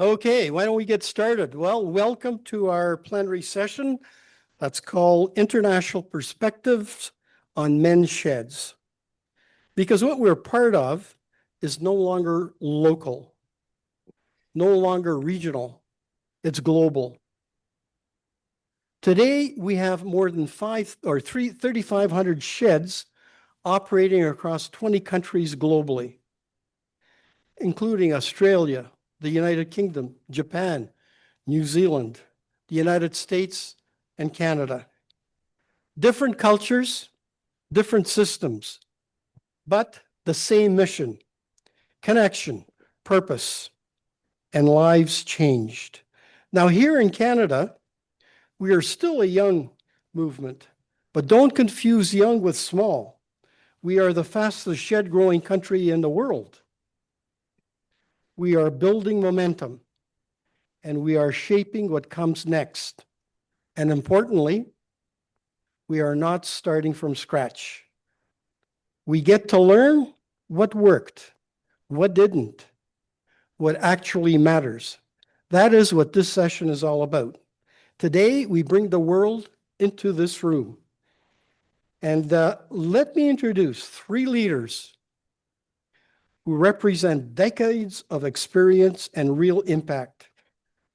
Okay, why don't we get started? Well, welcome to our plenary session that's called International Perspectives on Men's Sheds. Because what we're part of is no longer local, no longer regional, it's global. Today, we have more than 3,500 sheds operating across 20 countries globally, including Australia, the United Kingdom, Japan, New Zealand, the United States, and Canada. Different cultures, different systems, but the same mission, connection, purpose, and lives changed. Now, here in Canada, we are still a young movement, but don't confuse young with small. We are the fastest shed growing country in the world. We are building momentum, and we are shaping what comes next. And importantly, we are not starting from scratch. We get to learn what worked, what didn't, what actually matters. That is what this session is all about. Today, we bring the world into this room. And let me introduce three leaders who represent decades of experience and real impact.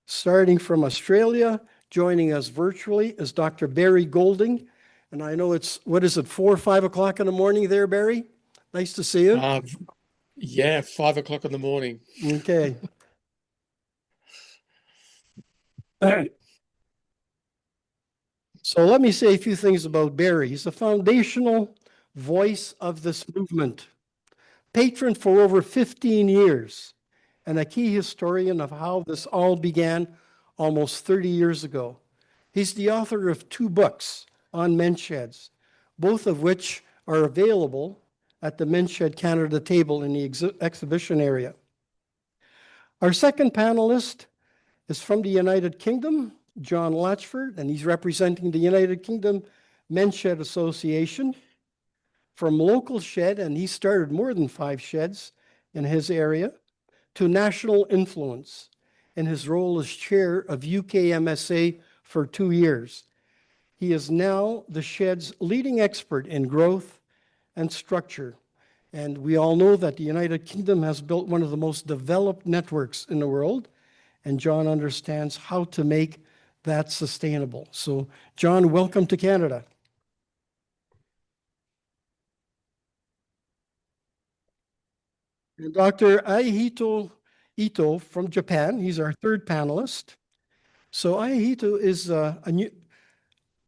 Starting from Australia, joining us virtually is Dr. Barry Golding. And I know it's, 4 or 5 o'clock in the morning there, Barry? Nice to see you. Yeah, 5 o'clock in the morning. Okay. So let me say a few things about Barry. He's a foundational voice of this movement, patron for over 15 years, and a key historian of how this all began almost 30 years ago. He's the author of 2 books on men's sheds, both of which are available at the Men's Shed Canada table in the exhibition area. Our second panelist is from the United Kingdom, John Latchford, and he's representing the United Kingdom Men's Shed Association. From local shed, and he started more than 5 sheds in his area, to national influence in his role as chair of UKMSA for 2 years. He is now the shed's leading expert in growth and structure. And we all know that the United Kingdom has built one of the most developed networks in the world, and John understands how to make that sustainable. So, John, welcome to Canada. And Dr. Aihito Ito from Japan, he's our third panelist. So Aihito is a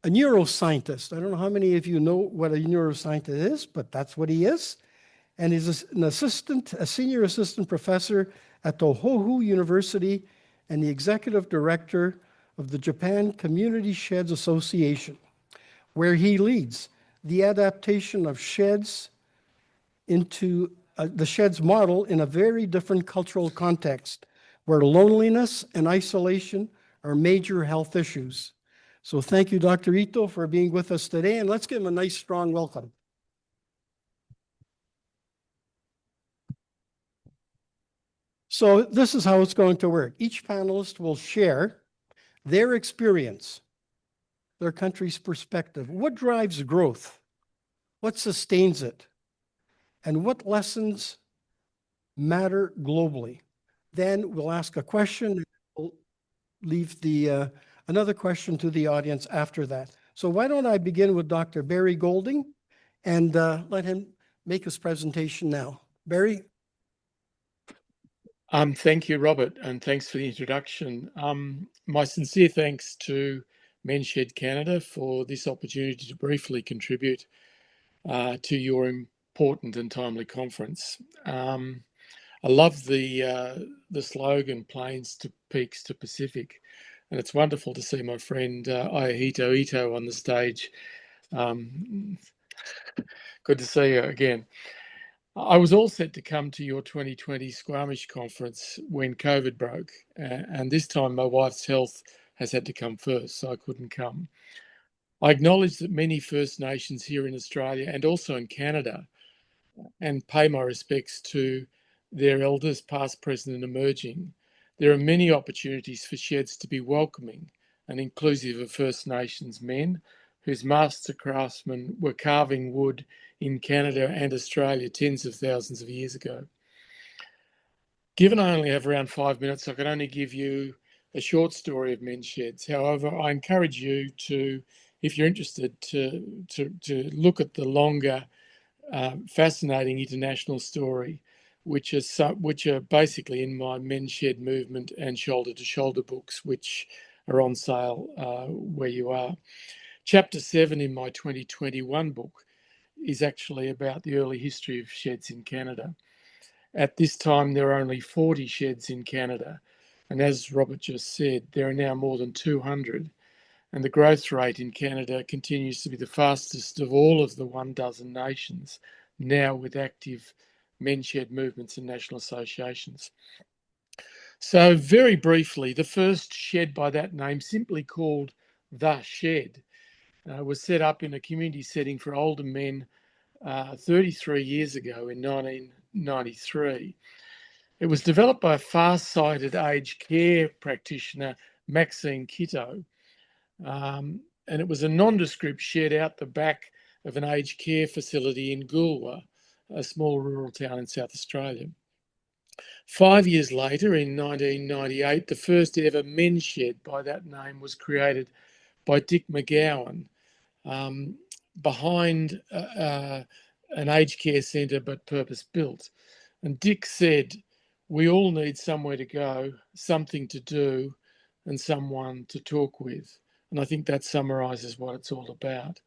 neuroscientist. I don't know how many of you know what a neuroscientist is, but that's what he is. And he's a senior assistant professor at Tohoku University and the executive director of the Japan Community Sheds Association, where he leads the adaptation of sheds into the sheds model in a very different cultural context, where loneliness and isolation are major health issues. So thank you, Dr. Ito, for being with us today, and let's give him a nice, strong welcome. So this is how it's going to work. Each panelist will share their experience, their country's perspective. What drives growth? What sustains it? And what lessons matter globally? Then we'll ask a question, and we'll leave another question to the audience after that. So why don't I begin with Dr. Barry Golding and let him make his presentation now. Barry? Thank you, Robert, and thanks for the introduction. My sincere thanks to Men's Shed Canada for this opportunity to briefly contribute to your important and timely conference. I love the slogan, Plains to Peaks to Pacific, and it's wonderful to see my friend Aihito Ito on the stage. Good to see you again. I was all set to come to your 2020 Squamish conference when COVID broke, and this time my wife's health has had to come first, so I couldn't come. I acknowledge that many First Nations here in Australia and also in Canada, and pay my respects to their elders, past, present, and emerging, there are many opportunities for sheds to be welcoming and inclusive of First Nations men whose master craftsmen were carving wood in Canada and Australia tens of thousands of years ago. Given I only have around 5 minutes, I can only give you a short story of men's sheds. However, I encourage you to, if you're interested, to look at the longer, fascinating international story, which are basically in my Men's Shed Movement and Shoulder to Shoulder books, which are on sale where you are. Chapter 7 in my 2021 book is actually about the early history of sheds in Canada. At this time, there are only 40 sheds in Canada. And as Robert just said, there are now more than 200. And the growth rate in Canada continues to be the fastest of all of the 12 nations, now with active men's shed movements and national associations. So very briefly, the first shed by that name, simply called The Shed, was set up in a community setting for older men 33 years ago in 1993. It was developed by a far-sighted aged care practitioner, Maxine Kitto, and it was a nondescript shed out the back of an aged care facility in Goolwa, a small rural town in South Australia. 5 years later, in 1998, the first ever men's shed by that name was created by Dick McGowan, behind an aged care centre, but purpose-built. And Dick said, we all need somewhere to go, something to do, and someone to talk with. And I think that summarises what it's all about.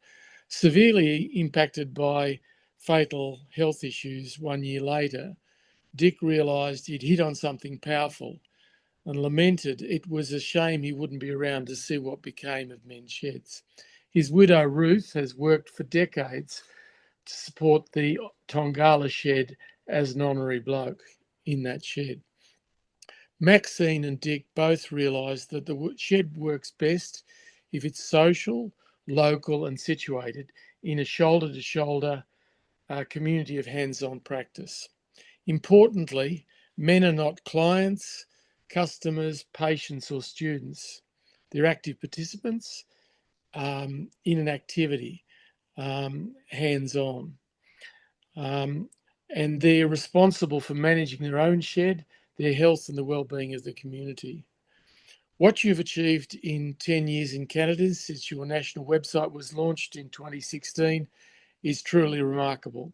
Severely impacted by fatal health issues 1 year later, Dick realised he'd hit on something powerful and lamented it was a shame he wouldn't be around to see what became of men's sheds. His widow, Ruth, has worked for decades to support the Tongala shed as an honorary bloke in that shed. Maxine and Dick both realised that the shed works best if it's social, local and situated in a shoulder-to-shoulder community of hands-on practice. Importantly, men are not clients, customers, patients or students. They're active participants in an activity, hands-on. And they're responsible for managing their own shed, their health and the well-being of the community. What you've achieved in 10 years in Canada since your national website was launched in 2016 is truly remarkable.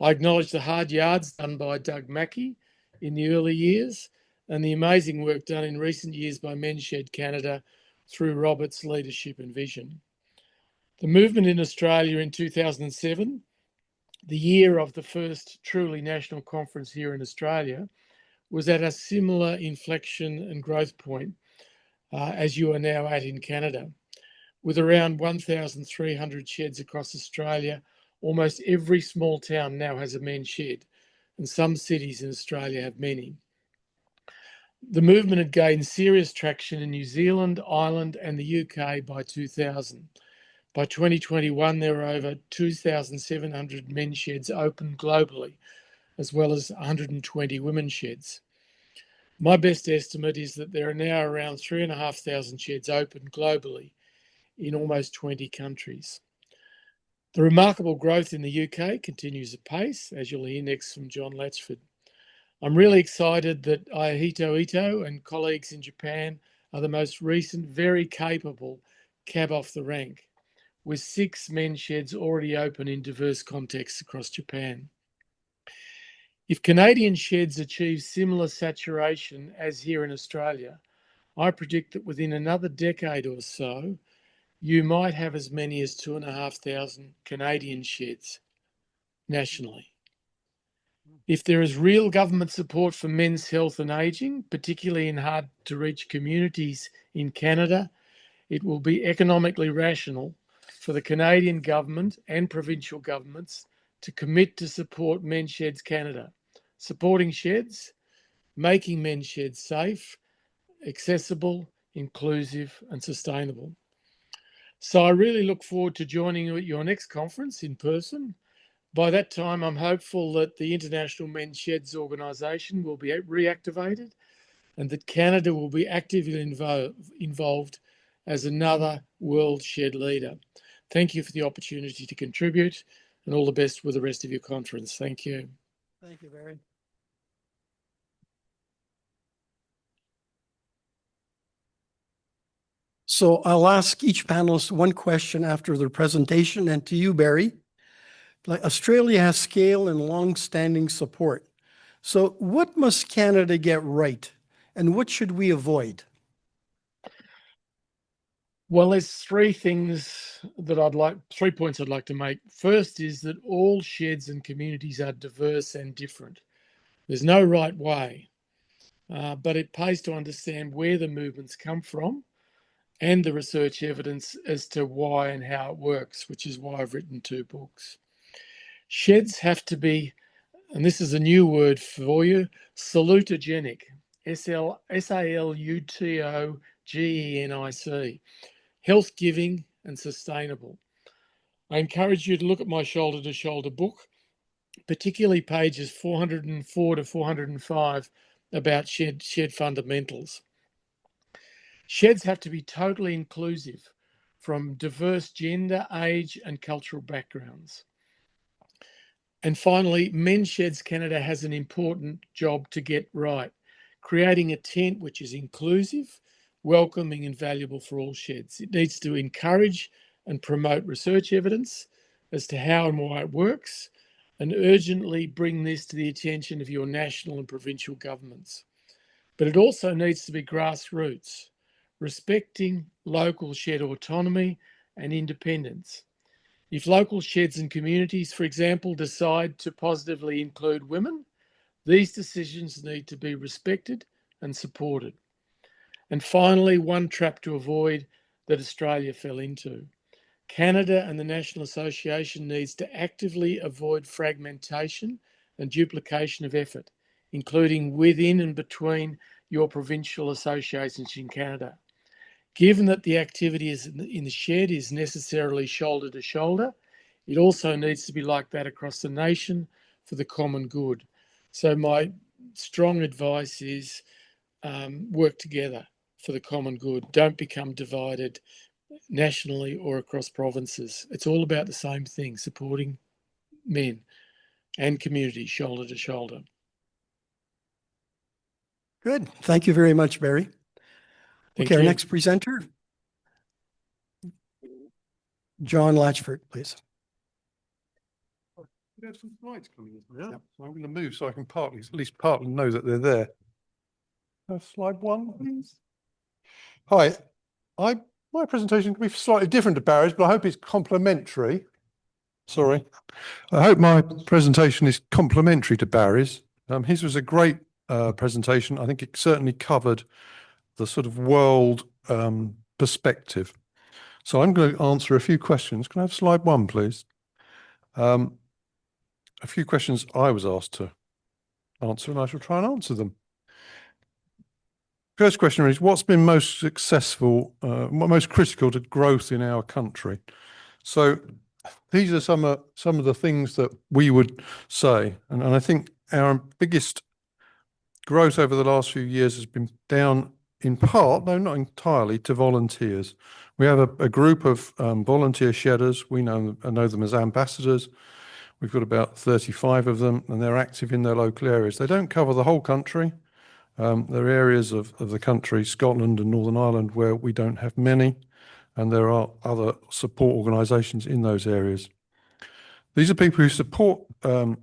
I acknowledge the hard yards done by Doug Mackey in the early years and the amazing work done in recent years by Men's Shed Canada through Robert's leadership and vision. The movement in Australia in 2007, the year of the first truly national conference here in Australia, was at a similar inflection and growth point as you are now at in Canada. With around 1,300 sheds across Australia, almost every small town now has a men's shed, and some cities in Australia have many. The movement had gained serious traction in New Zealand, Ireland, and the UK by 2000. By 2021, there were over 2,700 men's sheds open globally, as well as 120 women's sheds. My best estimate is that there are now around 3,500 sheds open globally in almost 20 countries. The remarkable growth in the UK continues apace, as you'll hear next from John Latchford. I'm really excited that Ayahito Ito and colleagues in Japan are the most recent, very capable cab off the rank, with 6 men's sheds already open in diverse contexts across Japan. If Canadian sheds achieve similar saturation as here in Australia, I predict that within another decade or so, you might have as many as 2,500 Canadian sheds nationally. If there is real government support for men's health and ageing, particularly in hard-to-reach communities in Canada, it will be economically rational for the Canadian government and provincial governments to commit to support Men's Sheds Canada, supporting sheds, making men's sheds safe, accessible, inclusive and sustainable. So I really look forward to joining you at your next conference in person. By that time, I'm hopeful that the International Men's Sheds organisation will be reactivated and that Canada will be actively involved as another world shed leader. Thank you for the opportunity to contribute, and all the best with the rest of your conference. Thank you. Thank you, Barry. So I'll ask each panelist one question after their presentation, and to you, Barry. Like, Australia has scale and long-standing support. So what must Canada get right, and what should we avoid? Well, there's three points I'd like to make. First is that all sheds and communities are diverse and different. There's no right way, but it pays to understand where the movements come from and the research evidence as to why and how it works, which is why I've written 2 books. Sheds have to be, and this is a new word for you, salutogenic, SALUTOGENIC, health-giving and sustainable. I encourage you to look at my Shoulder to Shoulder book, particularly pages 404 to 405 about shed fundamentals. Sheds have to be totally inclusive from diverse gender, age, and cultural backgrounds. And finally, Men's Sheds Canada has an important job to get right, creating a tent which is inclusive, welcoming, and valuable for all sheds. It needs to encourage and promote research evidence as to how and why it works, and urgently bring this to the attention of your national and provincial governments. But it also needs to be grassroots, respecting local shed autonomy and independence. If local sheds and communities, for example, decide to positively include women, these decisions need to be respected and supported. And finally, one trap to avoid that Australia fell into. Canada and the National Association needs to actively avoid fragmentation and duplication of effort, including within and between your provincial associations in Canada. Given that the activity in the shed is necessarily shoulder to shoulder, it also needs to be like that across the nation for the common good. So my strong advice is work together for the common good. Don't become divided nationally or across provinces. It's all about the same thing, supporting men and communities shoulder to shoulder. Good. Thank you very much, Barry. Thank Okay, our you. next presenter, John Latchford, please. We have some slides coming in. Yeah. So I'm going to move so I can at least partly know that they're there. Slide 1, please. Hi, my presentation can be slightly different to Barry's, but I hope it's complementary. Sorry. I hope my presentation is complementary to Barry's. His was a great presentation. I think it certainly covered the sort of world perspective. So I'm going to answer a few questions. Can I have slide 1, please? A few questions I was asked to answer, and I shall try and answer them. First question is, what's been most successful, most critical to growth in our country? So these are some of the things that we would say, and I think our biggest growth over the last few years has been down in part, though not entirely, to volunteers. We have a group of volunteer shedders. We know them as ambassadors. We've got about 35 of them, and they're active in their local areas. They don't cover the whole country. There are areas of the country, Scotland and Northern Ireland, where we don't have many, and there are other support organisations in those areas. These are people who support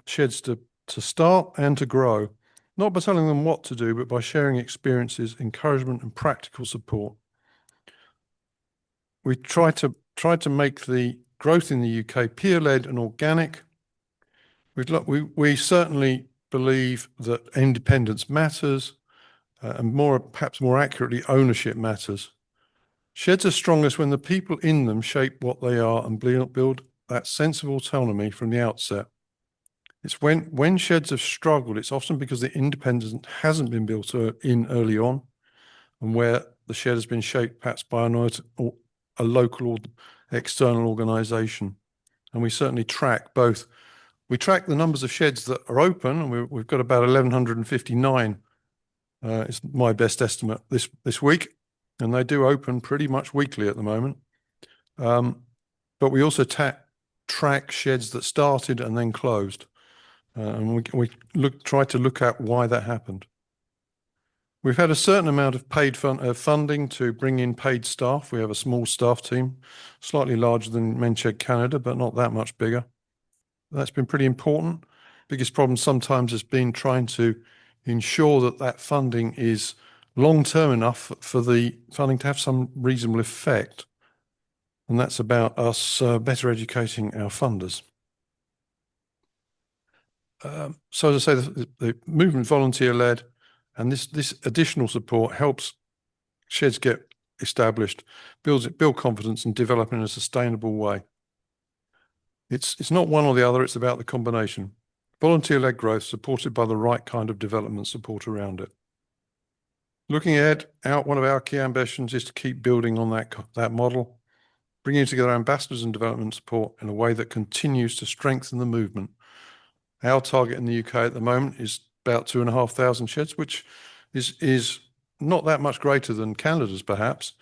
sheds to start and to grow, not by telling them what to do, but by sharing experiences, encouragement and practical support. We try to make the growth in the UK peer-led and organic. We certainly believe that independence matters, and perhaps more accurately, ownership matters. Sheds are strongest when the people in them shape what they are and build that sense of autonomy from the outset. It's when sheds have struggled, it's often because the independence hasn't been built in early on, and where the shed has been shaped perhaps by a local or external organisation. And we certainly track both. We track the numbers of sheds that are open, and we've got about 1,159 It's my best estimate this week, and they do open pretty much weekly at the moment. But we also track sheds that started and then closed, and we try to look at why that happened. We've had a certain amount of paid funding to bring in paid staff. We have a small staff team, slightly larger than MenShed Canada, but not that much bigger. That's been pretty important. Biggest problem sometimes has been trying to ensure that that funding is long-term enough for the funding to have some reasonable effect. And that's about us better educating our funders. So as I say, the movement volunteer-led, and this additional support helps sheds get established, build confidence, and develop in a sustainable way. It's not one or the other, it's about the combination. Volunteer-led growth supported by the right kind of development support around it. Looking ahead, one of our key ambitions is to keep building on that model, bringing together ambassadors and development support in a way that continues to strengthen the movement. Our target in the UK at the moment is about 2,500 sheds, which is not that much greater than Canada's perhaps,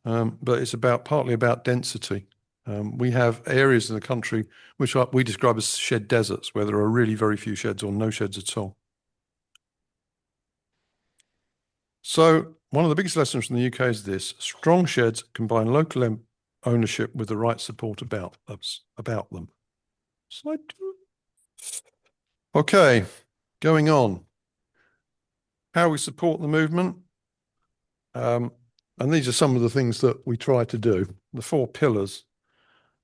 but it's partly about density. We have areas in the country which we describe as shed deserts, where there are really very few sheds or no sheds at all. So one of the biggest lessons from the UK is this: strong sheds combine local ownership with the right support about them. Slide 2. Okay, going on. How we support the movement. And these are some of the things that we try to do. The 4 pillars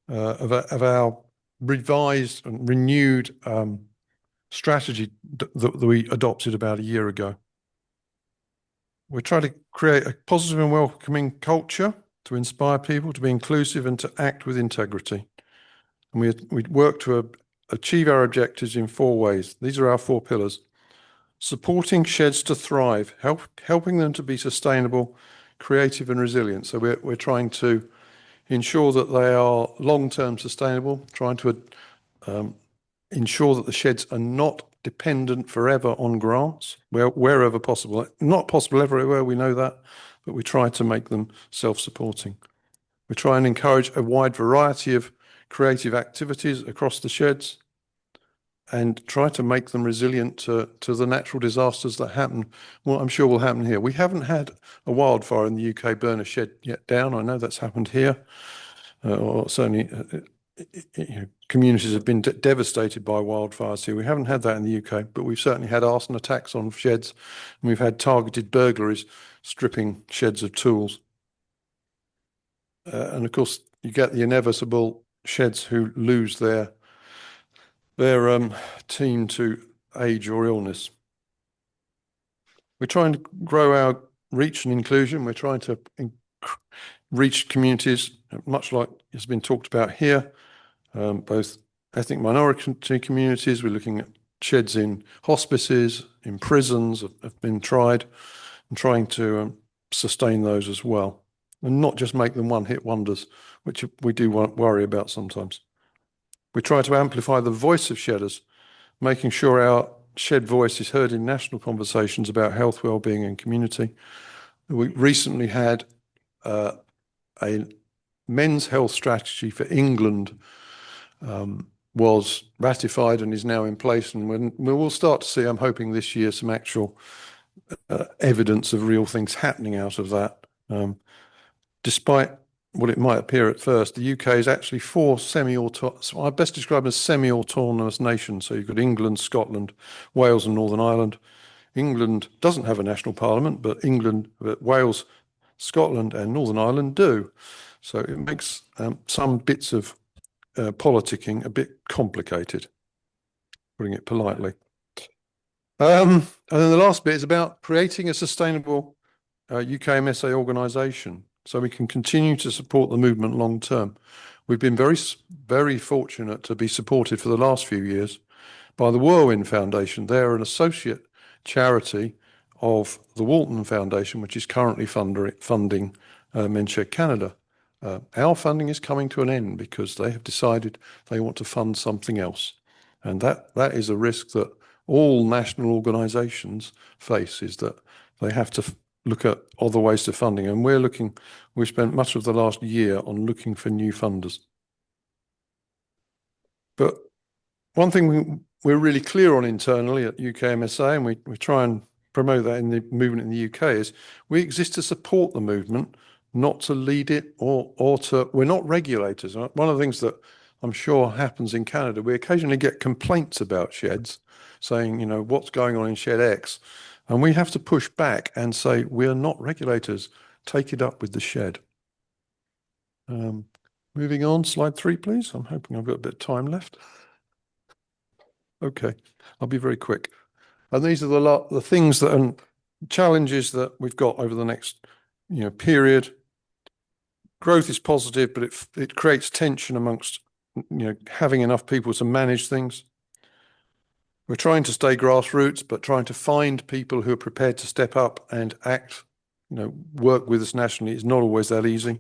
of our revised and renewed strategy that we adopted about a year ago. We try to create a positive and welcoming culture to inspire people to be inclusive and to act with integrity. And we work to achieve our objectives in 4 ways. These are our 4 pillars. Supporting sheds to thrive, helping them to be sustainable, creative and resilient. So we're trying to ensure that they are long-term sustainable, trying to ensure that the sheds are not dependent forever on grants, wherever possible. Not possible everywhere, we know that, but we try to make them self-supporting. We try and encourage a wide variety of creative activities across the sheds and try to make them resilient to the natural disasters that happen. Well, I'm sure will happen here. We haven't had a wildfire in the UK burn a shed yet down. I know that's happened here, or certainly communities have been devastated by wildfires here. We haven't had that in the UK, but we've certainly had arson attacks on sheds, and we've had targeted burglaries stripping sheds of tools. And of course, you get the inevitable sheds who lose their team to age or illness. We're trying to grow our reach and inclusion. We're trying to reach communities, much like has been talked about here, both ethnic minority communities. We're looking at sheds in hospices, in prisons have been tried, and trying to sustain those as well, and not just make them one-hit wonders, which we do worry about sometimes. We try to amplify the voice of shedders, making sure our shed voice is heard in national conversations about health, well-being and community. We recently had a men's health strategy for England was ratified and is now in place, and we will start to see, I'm hoping this year, some actual evidence of real things happening out of that. Despite what it might appear at first, the UK is actually I best describe as semi-autonomous nations. So you've got England, Scotland, Wales and Northern Ireland. England doesn't have a national parliament, but Wales, Scotland and Northern Ireland do. So it makes some bits of politicking a bit complicated, putting it politely. And then the last bit is about creating a sustainable UK MSA organisation, so we can continue to support the movement long term. We've been very, very fortunate to be supported for the last few years by the Whirlwind Foundation. They're an associate charity of the Walton Foundation, which is currently funding MenShed Canada. Our funding is coming to an end because they have decided they want to fund something else. And that is a risk that all national organisations face, is that they have to look at other ways to funding. And we spent much of the last year on looking for new funders. But one thing we're really clear on internally at UKMSA, and we try and promote that in the movement in the UK, is we exist to support the movement, not to lead it or to, we're not regulators. One of the things that I'm sure happens in Canada, we occasionally get complaints about sheds saying, what's going on in shed X? And we have to push back and say, we're not regulators, take it up with the shed. Moving on, slide 3, please. I'm hoping I've got a bit of time left. Okay, I'll be very quick. And these are the things that and challenges that we've got over the next period. Growth is positive, but it creates tension amongst having enough people to manage things. We're trying to stay grassroots, but trying to find people who are prepared to step up and act, work with us nationally is not always that easy.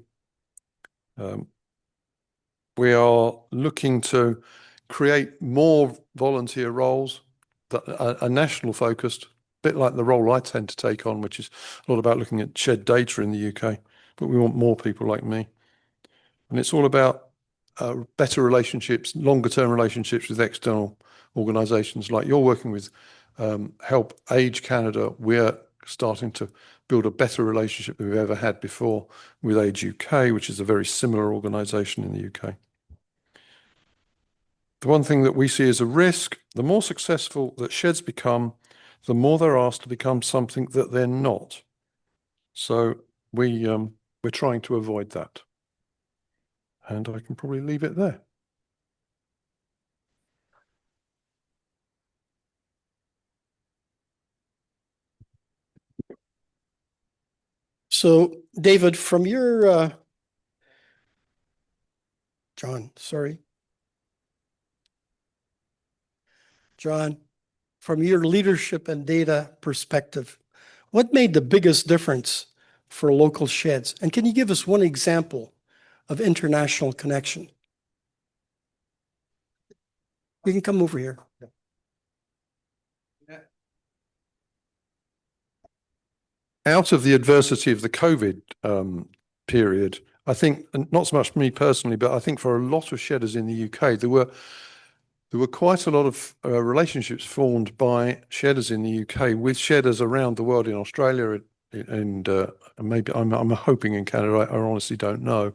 We are looking to create more volunteer roles that are national focused, a bit like the role I tend to take on, which is a lot about looking at shed data in the UK, but we want more people like me. And it's all about better relationships, longer term relationships with external organisations like you're working with Help Age Canada. We're starting to build a better relationship than we've ever had before with Age UK, which is a very similar organisation in the UK. The one thing that we see as a risk, the more successful that sheds become, the more they're asked to become something that they're not. So we're trying to avoid that. And I can probably leave it there. So, David, from your, John, from your leadership and data perspective, what made the biggest difference for local sheds? And can you give us one example of international connection? You can come over here. Out of the adversity of the COVID period, I think, and not so much me personally, but I think for a lot of shedders in the UK, there were quite a lot of relationships formed by shedders in the UK with shedders around the world, in Australia and maybe I'm hoping in Canada. I honestly don't know.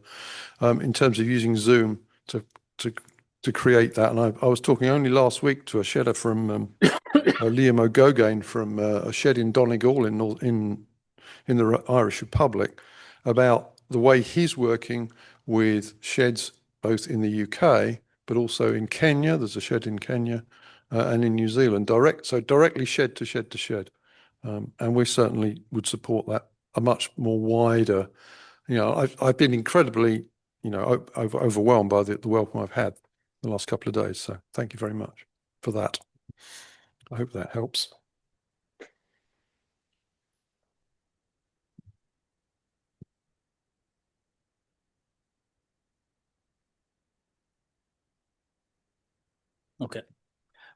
In terms of using Zoom to create that, and I was talking only last week to a shedder from Liam O'Gogane from a shed in Donegal in the Irish Republic about the way he's working with sheds both in the UK but also in Kenya. There's a shed in Kenya and in New Zealand, directly shed to shed to shed. And we certainly would support that, a much more wider, I've been incredibly, overwhelmed by the welcome I've had the last couple of days. So thank you very much for that. I hope that helps. Okay.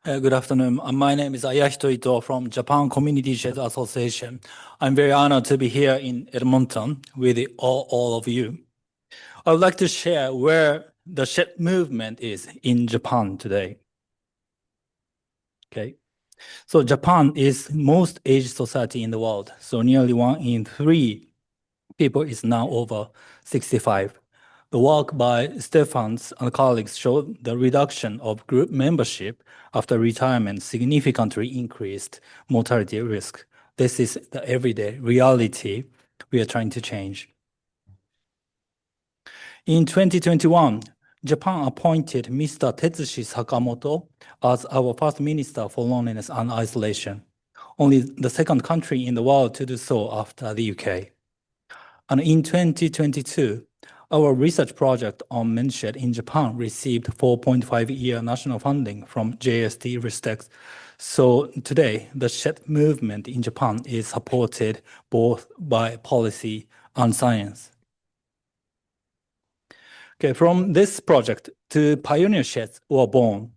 Good afternoon. My name is Ayashito Ito from Japan Community Shed Association. I'm very honored to be here in Edmonton with all of you. I would like to share where the shed movement is in Japan today. Okay. So Japan is most aged society in the world. So nearly 1 in 3 people is now over 65. The work by Stephans and colleagues showed the reduction of group membership after retirement significantly increased mortality risk. This is the everyday reality we are trying to change. In 2021, Japan appointed Mr. Tetsushi Sakamoto as our first minister for loneliness and isolation, only the second country in the world to do so after the UK. And in 2022, our research project on men's shed in Japan received 4.5-year national funding from JST Respect. So today, the shed movement in Japan is supported both by policy and science. Okay, from this project, 2 pioneer sheds were born.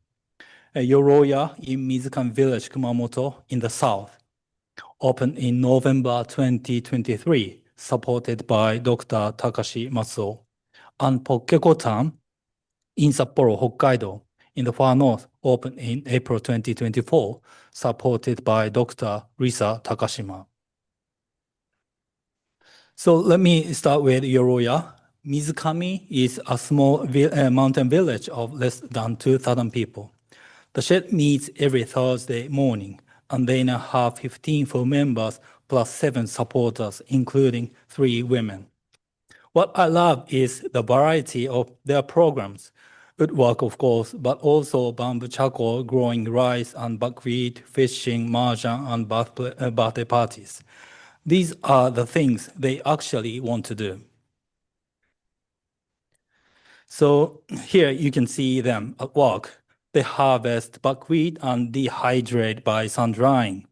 Yoroya in Mizukami Village, Kumamoto in the south, opened in November 2023, supported by Dr. Takashi Matsuo, and Pokkekotan in Sapporo, Hokkaido, in the far north, opened in April 2024, supported by Dr. Risa Takashima. So let me start with Yoroya. Mizukami is a small mountain village of less than 2,000 people. The shed meets every Thursday morning, and they now have 15 full members plus 7 supporters, including 3 women. What I love is the variety of their programs. Woodwork, of course, but also bamboo charcoal, growing rice and buckwheat, fishing, mahjong, and birthday parties. These are the things they actually want to do. So here you can see them at work. They harvest buckwheat and dehydrate by sun drying.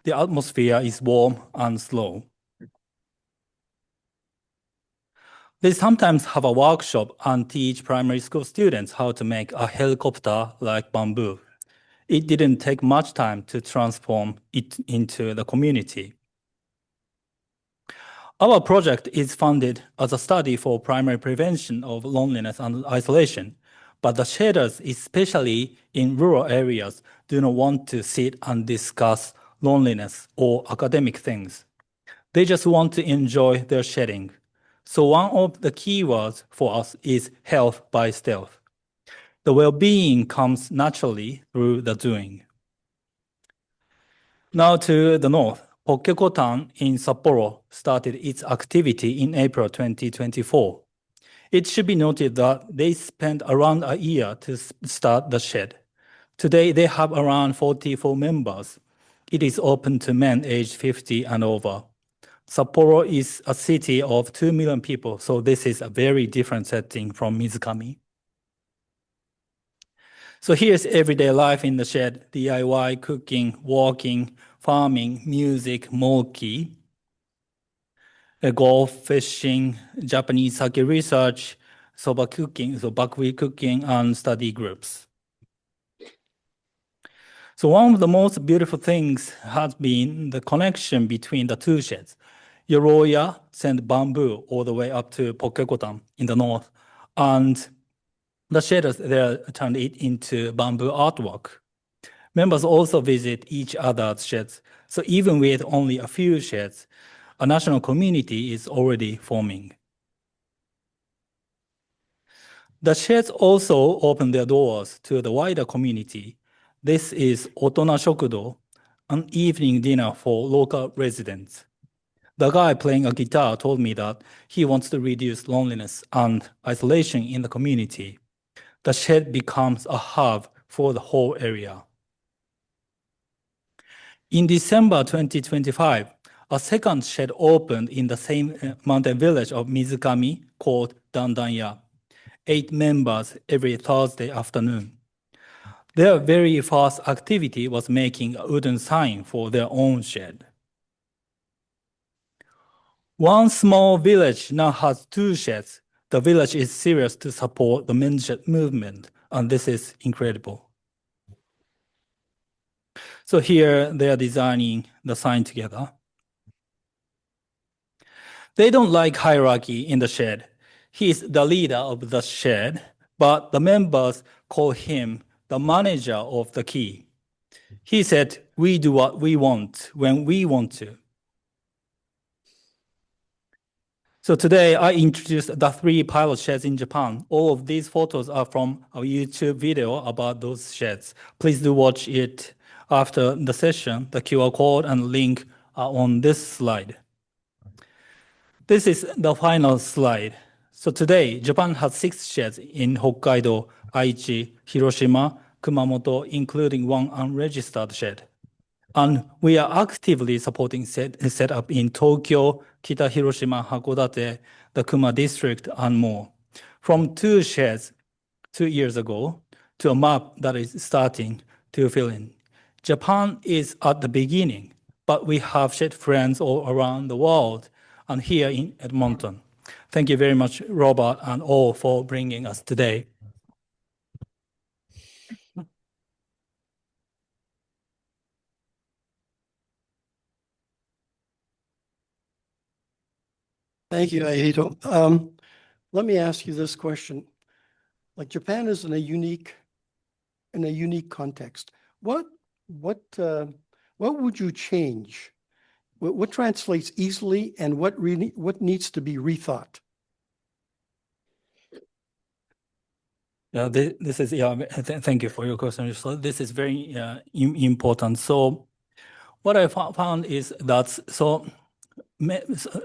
The atmosphere is warm and slow. They sometimes have a workshop and teach primary school students how to make a helicopter like bamboo. It didn't take much time to transform it into the community. Our project is funded as a study for primary prevention of loneliness and isolation, but the shedders, especially in rural areas, do not want to sit and discuss loneliness or academic things. They just want to enjoy their shedding. So one of the keywords for us is health by stealth. The well-being comes naturally through the doing. Now to the north, Pokkekotan in Sapporo started its activity in April 2024. It should be noted that they spent around a year to start the shed. Today, they have around 44 members. It is open to men aged 50 and over. Sapporo is a city of 2 million people, so this is a very different setting from Mizukami. So here's everyday life in the shed: DIY, cooking, walking, farming, music, moki, golf, fishing, Japanese sake research, soba cooking, so buckwheat cooking, and study groups. So one of the most beautiful things has been the connection between the 2 sheds. Yoroya sent bamboo all the way up to Pokkekotan in the north, and the shedders there turned it into bamboo artwork. Members also visit each other's sheds, so even with only a few sheds, a national community is already forming. The sheds also open their doors to the wider community. This is Otona Shokudo, an evening dinner for local residents. The guy playing a guitar told me that he wants to reduce loneliness and isolation in the community. The shed becomes a hub for the whole area. In December 2025, a second shed opened in the same mountain village of Mizukami called Dandanya. 8 members every Thursday afternoon. Their very first activity was making a wooden sign for their own shed. One small village now has 2 sheds. The village is serious to support the men's shed movement, and this is incredible. So here they are designing the sign together. They don't like hierarchy in the shed. He is the leader of the shed, but the members call him the manager of the key. He said, "We do what we want when we want to." So today I introduced the 3 pilot sheds in Japan. All of these photos are from our YouTube video about those sheds. Please do watch it after the session. The QR code and link are on this slide. This is the final slide. So today, Japan has 6 sheds in Hokkaido, Aichi, Hiroshima, Kumamoto, including 1 unregistered shed. And we are actively supporting set up in Tokyo, Kita Hiroshima, Hakodate, the Kuma district, and more. From 2 sheds 2 years ago to a map that is starting to fill in. Japan is at the beginning, but we have shed friends all around the world and here in Edmonton. Thank you very much, Robert, and all for bringing us today. Thank you, Aito. Let me ask you this question. Like Japan is in a unique context. What would you change? What translates easily and what needs to be rethought? Yeah, this is, thank you for your question. So this is very important. So what I found is that,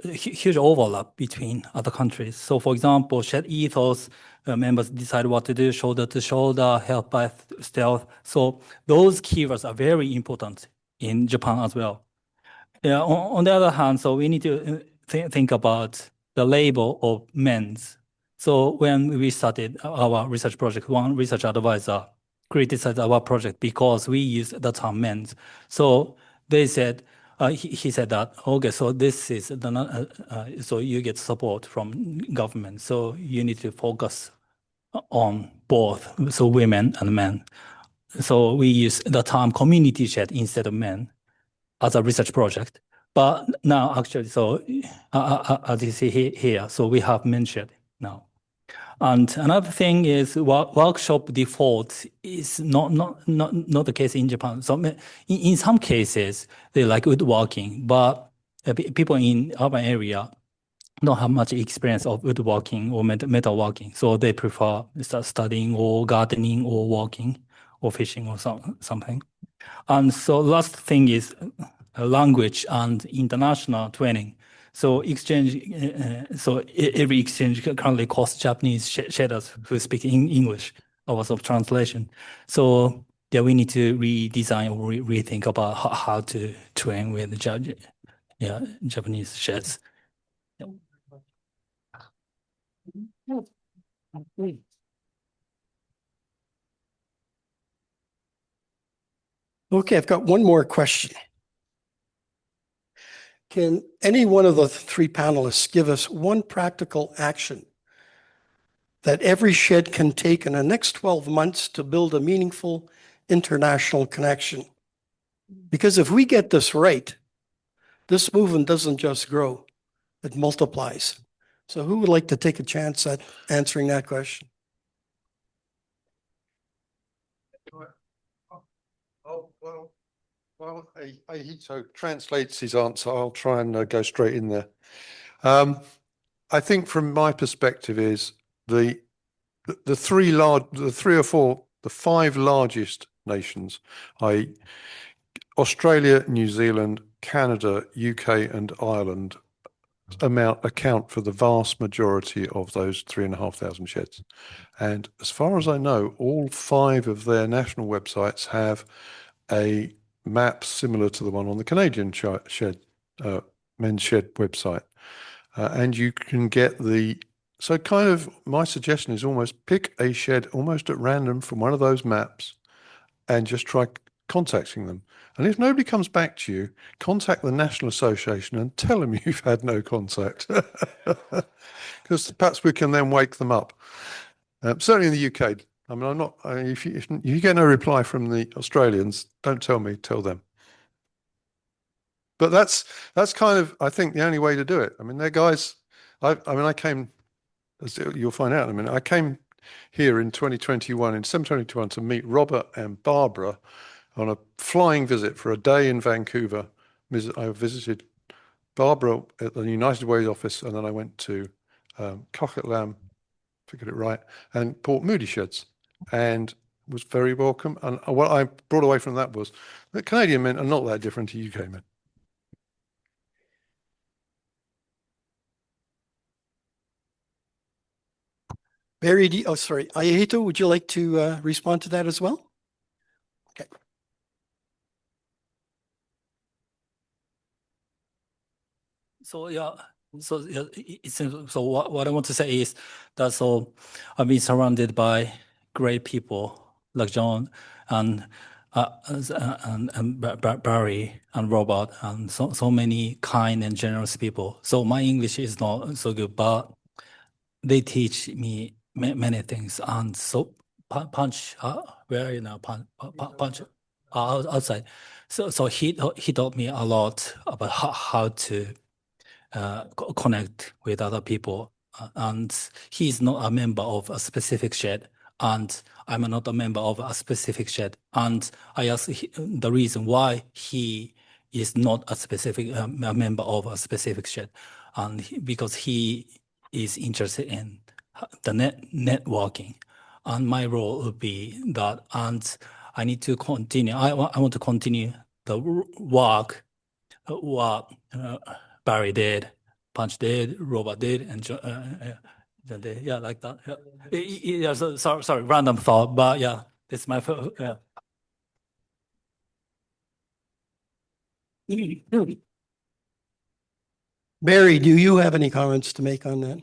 huge overlap between other countries. So for example, shared ethos, members decide what to do, shoulder to shoulder, help by stealth. So those keywords are very important in Japan as well. Yeah, on the other hand, so we need to think about the label of men's. So when we started our research project, one research advisor criticized our project because we use the term men's. So they said, he said that, okay, so this is so you get support from government. So you need to focus on both, so women and men. So we use the term community shed instead of men as a research project. But now actually, so as you see here, so we have mentioned now. And another thing is workshop default is not the case in Japan. So in some cases, they like woodworking, but people in urban area don't have much experience of woodworking or metalworking. So they prefer studying or gardening or walking or fishing or something. And so last thing is language and international training. So exchange, every exchange currently costs Japanese shedders who speak in English hours of translation. So yeah, we need to redesign or rethink about how to train with Japanese sheds. Okay, I've got one more question. Can any one of the three panelists give us one practical action that every shed can take in the next 12 months to build a meaningful international connection? Because if we get this right, this movement doesn't just grow, it multiplies. So who would like to take a chance at answering that question? Well, Aito translates his answer. I'll try and go straight in there. I think from my perspective is the five largest nations, i.e. Australia, New Zealand, Canada, UK, and Ireland, account for the vast majority of those 3,500 sheds. And as far as I know, all five of their national websites have a map similar to the one on the Canadian men's shed website. And you can get so kind of my suggestion is almost pick a shed almost at random from one of those maps and just try contacting them. And if nobody comes back to you, contact the National Association and tell them you've had no contact. Because perhaps we can then wake them up. Certainly in the UK. I mean, if you get no reply from the Australians, don't tell me, tell them. But that's kind of, I think, the only way to do it. I mean, they're guys, I came, as you'll find out in a minute, I came here in 2021, in December 2021, to meet Robert and Barbara on a flying visit for a day in Vancouver. I visited Barbara at the United Way's office, and then I went to Coquitlam, if I get it right, and Port Moody Sheds, and was very welcome. And what I brought away from that was that Canadian men are not that different to UK men. Barry, Aihito, would you like to respond to that as well? Okay. So yeah, so what I want to say is that so I've been surrounded by great people like John and Barry and Robert and so many kind and generous people. So my English is not so good, but they teach me many things. And so punch where are you now? Punch outside. So he taught me a lot about how to connect with other people. And he's not a member of a specific shed, and I'm not a member of a specific shed. And I asked the reason why he is not a specific a member of a specific shed, and because he is interested in the networking. And my role would be that, and I need to continue. I want to continue the work Barry did, Punch did, Robert did, and John did. Yeah, like that. Yeah, yeah, sorry, random thought, but yeah, this is my yeah. Barry, do you have any comments to make on that?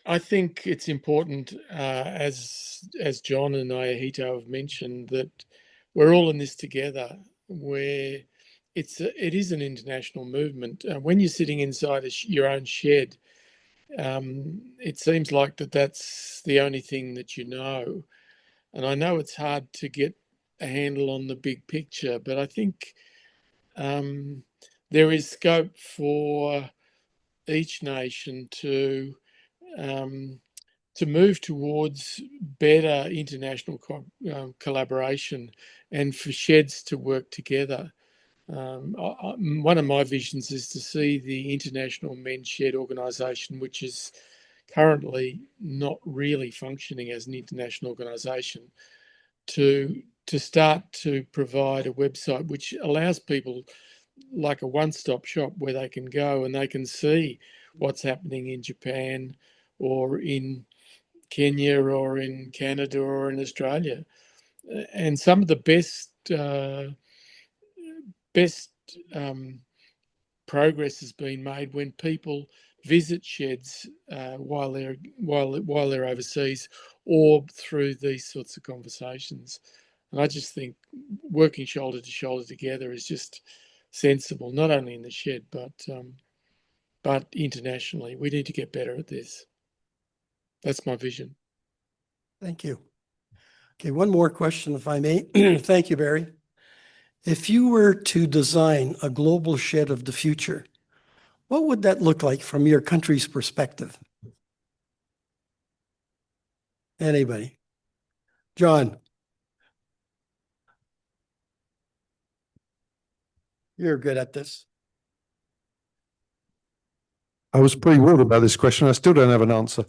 I think it's important, as John and Ayahito have mentioned, that we're all in this together. Where it is an international movement. When you're sitting inside your own shed, it seems like that's the only thing that you know. And I know it's hard to get a handle on the big picture, but I think there is scope for each nation to move towards better international collaboration and for sheds to work together. One of my visions is to see the International Men's Shed Organisation, which is currently not really functioning as an international organisation, to start to provide a website which allows people like a one-stop shop where they can go and they can see what's happening in Japan or in Kenya or in Canada or in Australia. And some of the best progress has been made when people visit sheds while they're overseas or through these sorts of conversations. And I just think working shoulder to shoulder together is just sensible, not only in the shed but internationally. We need to get better at this. That's my vision. Thank you. Okay, one more question, if I may. Thank you, Barry. If you were to design a global shed of the future, what would that look like from your country's perspective? Anybody? John? You're good at this. I was pretty worried about this question. I still don't have an answer.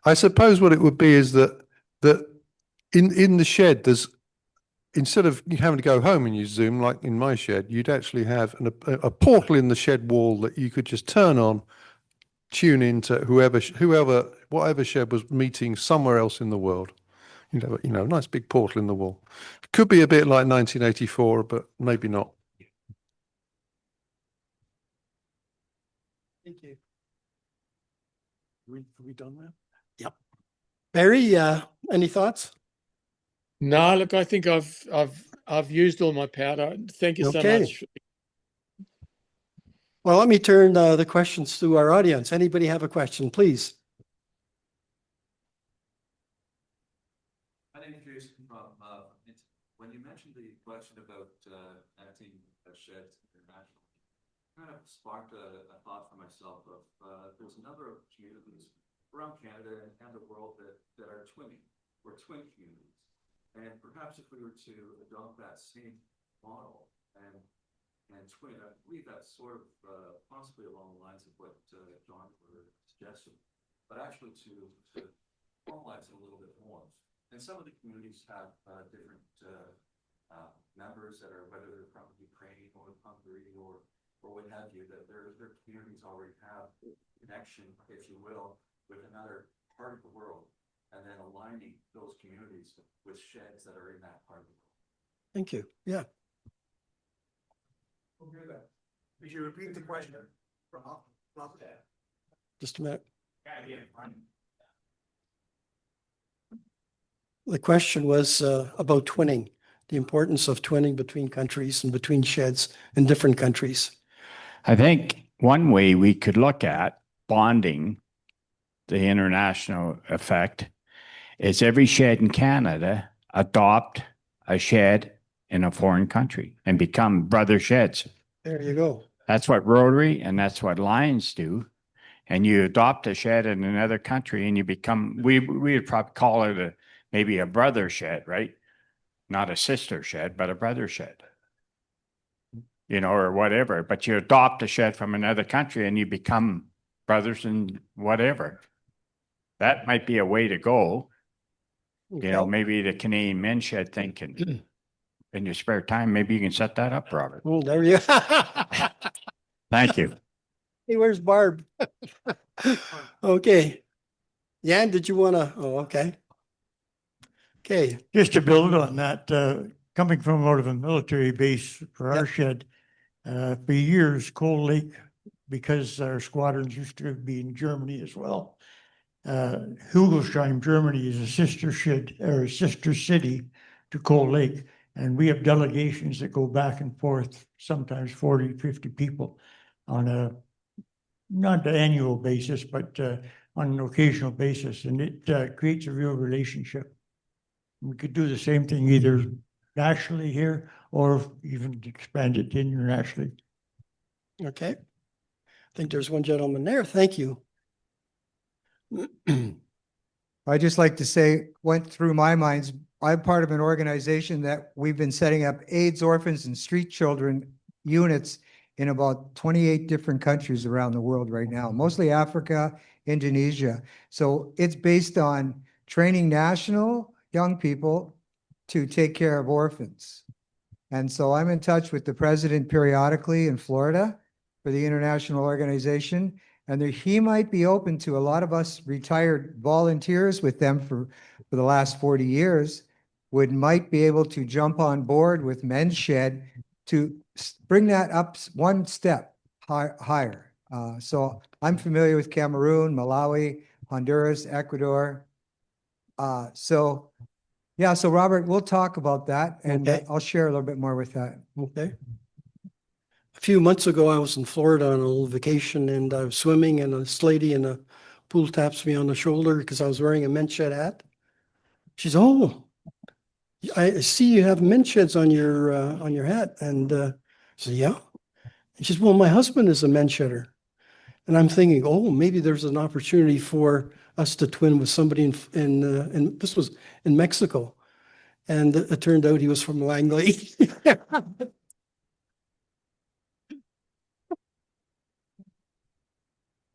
I suppose what it would be is that in the shed, there's, instead of you having to go home and use Zoom like in my shed, you'd actually have a portal in the shed wall that you could just turn on, tune into whatever shed was meeting somewhere else in the world. You'd have a nice big portal in the wall. Could be a bit like 1984, but maybe not. Thank you. Are we done now? Yep. Barry, any thoughts? No, look, I think I've used all my powder. Thank you so Okay. much. Well, let me turn the questions to our audience. Anybody have a question, please? My name is Jason from, when you mentioned the question about acting sheds internationally, kind of sparked a thought for myself of there's a number of communities around Canada and the world that are twinning, or twin communities. And perhaps if we were to adopt that same model and twin, I believe that's sort of possibly along the lines of what John were suggesting, but actually to formalize it a little bit more. And some of the communities have different members that are, whether they're from Ukraine or Hungary or what have you, that their communities already have connection, if you will, with another part of the world, and then aligning those communities with sheds that are in that part of the world. Thank you. Yeah. Okay, then. Could you repeat the question? Just a minute. The question was about twinning, the importance of twinning between countries and between sheds in different countries. I think one way we could look at bonding the international effect is every shed in Canada adopt a shed in a foreign country and become brother sheds. There you go. That's what Rotary and that's what Lions do. And you adopt a shed in another country and you become, we would probably call it maybe a brother shed, right? Not a sister shed, but a brother shed. You know, or whatever, but you adopt a shed from another country and you become brothers and whatever. That might be a way to go. You know, Okay. maybe the Canadian men's shed thing can, in your spare time, maybe you can set that up, Robert. Oh, there you. Thank you. Hey, where's Barb? Okay. Jan, did you want to? Oh, okay. Okay. Just to build on that, coming from out of a military base for our Yep. shed, for years, Cold Lake, because our squadrons used to be in Germany as well. Hildesheim, Germany is a sister shed or a sister city to Cold Lake. And we have delegations that go back and forth, sometimes 40, 50 people on a, not an annual basis, but on an occasional basis. And it creates a real relationship. We could do the same thing either nationally here or even expand it internationally. Okay. I think there's one gentleman there. Thank you. I'd just like to say, went through my minds, I'm part of an organization that we've been setting up AIDS orphans and street children units in about 28 different countries around the world right now, mostly Africa, Indonesia. So it's based on training national young people to take care of orphans. And so I'm in touch with the president periodically in Florida for the international organization. And he might be open to a lot of us retired volunteers with them for the last 40 years might be able to jump on board with Men's Shed to bring that up one step higher. So I'm familiar with Cameroon, Malawi, Honduras, Ecuador. So Robert, we'll talk about that and Okay. I'll share a little bit more with that. Okay. A few months ago, I was in Florida on a little vacation and I was swimming and this lady in the pool taps me on the shoulder because I was wearing a men's shed hat. She's, oh, I see you have men's sheds on your hat. And I said, yeah. And she said, well, my husband is a men's shedder. And I'm thinking, oh, maybe there's an opportunity for us to twin with somebody in this was in Mexico. And it turned out he was from Langley.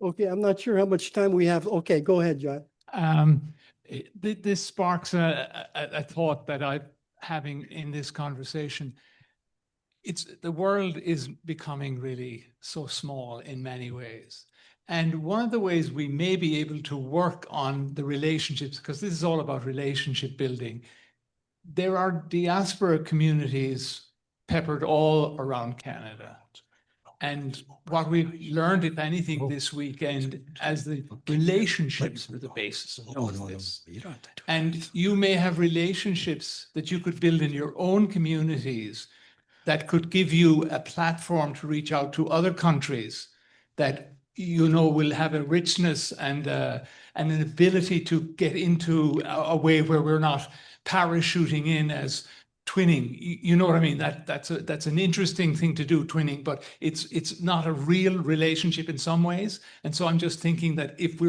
Okay, I'm not sure how much time we have. Okay, go ahead, John. This sparks a thought that I'm having in this conversation. The world is becoming really so small in many ways. And one of the ways we may be able to work on the relationships, because this is all about relationship building, there are diaspora communities peppered all around Canada. And what we've learned, if anything, this weekend, as the relationships are the basis of all of this. And you may have relationships that you could build in your own communities that could give you a platform to reach out to other countries that you know will have a richness and an ability to get into a way where we're not parachuting in as twinning. You know what I mean? That's an interesting thing to do, twinning, but it's not a real relationship in some ways. And so I'm just thinking that if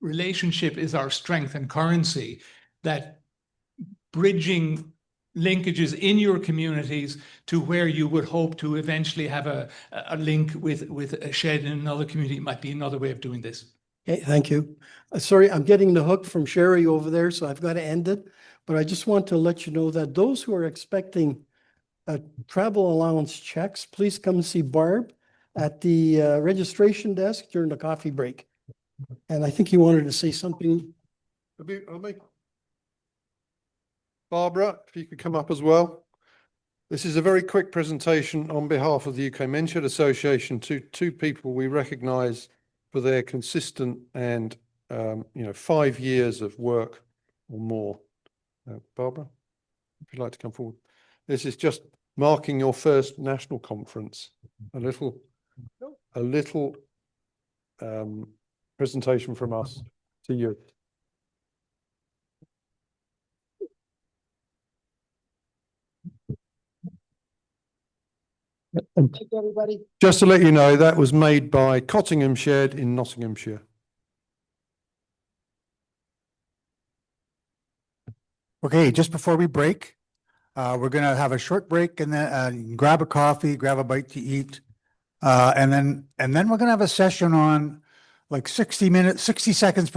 relationship is our strength and currency, that bridging linkages in your communities to where you would hope to eventually have a link with a shed in another community might be another way of doing this. Okay, thank you. Sorry, I'm getting the hook from Sherry over there, so I've got to end it. But I just want to let you know that those who are expecting travel allowance checks, please come see Barb at the registration desk during the coffee break. And I think he wanted to say something. Barbara, if you could come up as well. This is a very quick presentation on behalf of the UK Men's Shed Association to two people we recognise for their consistent and 5 years of work or more. Barbara, if you'd like to come forward. This is just marking your first national conference. A little presentation from us to you. Just to let you know, that was made by Cottingham Shed in Nottinghamshire. Okay, just before we break, we're gonna have a short break and then you can grab a coffee, grab a bite to eat. And then we're gonna have a session on like 60 minutes, 60 seconds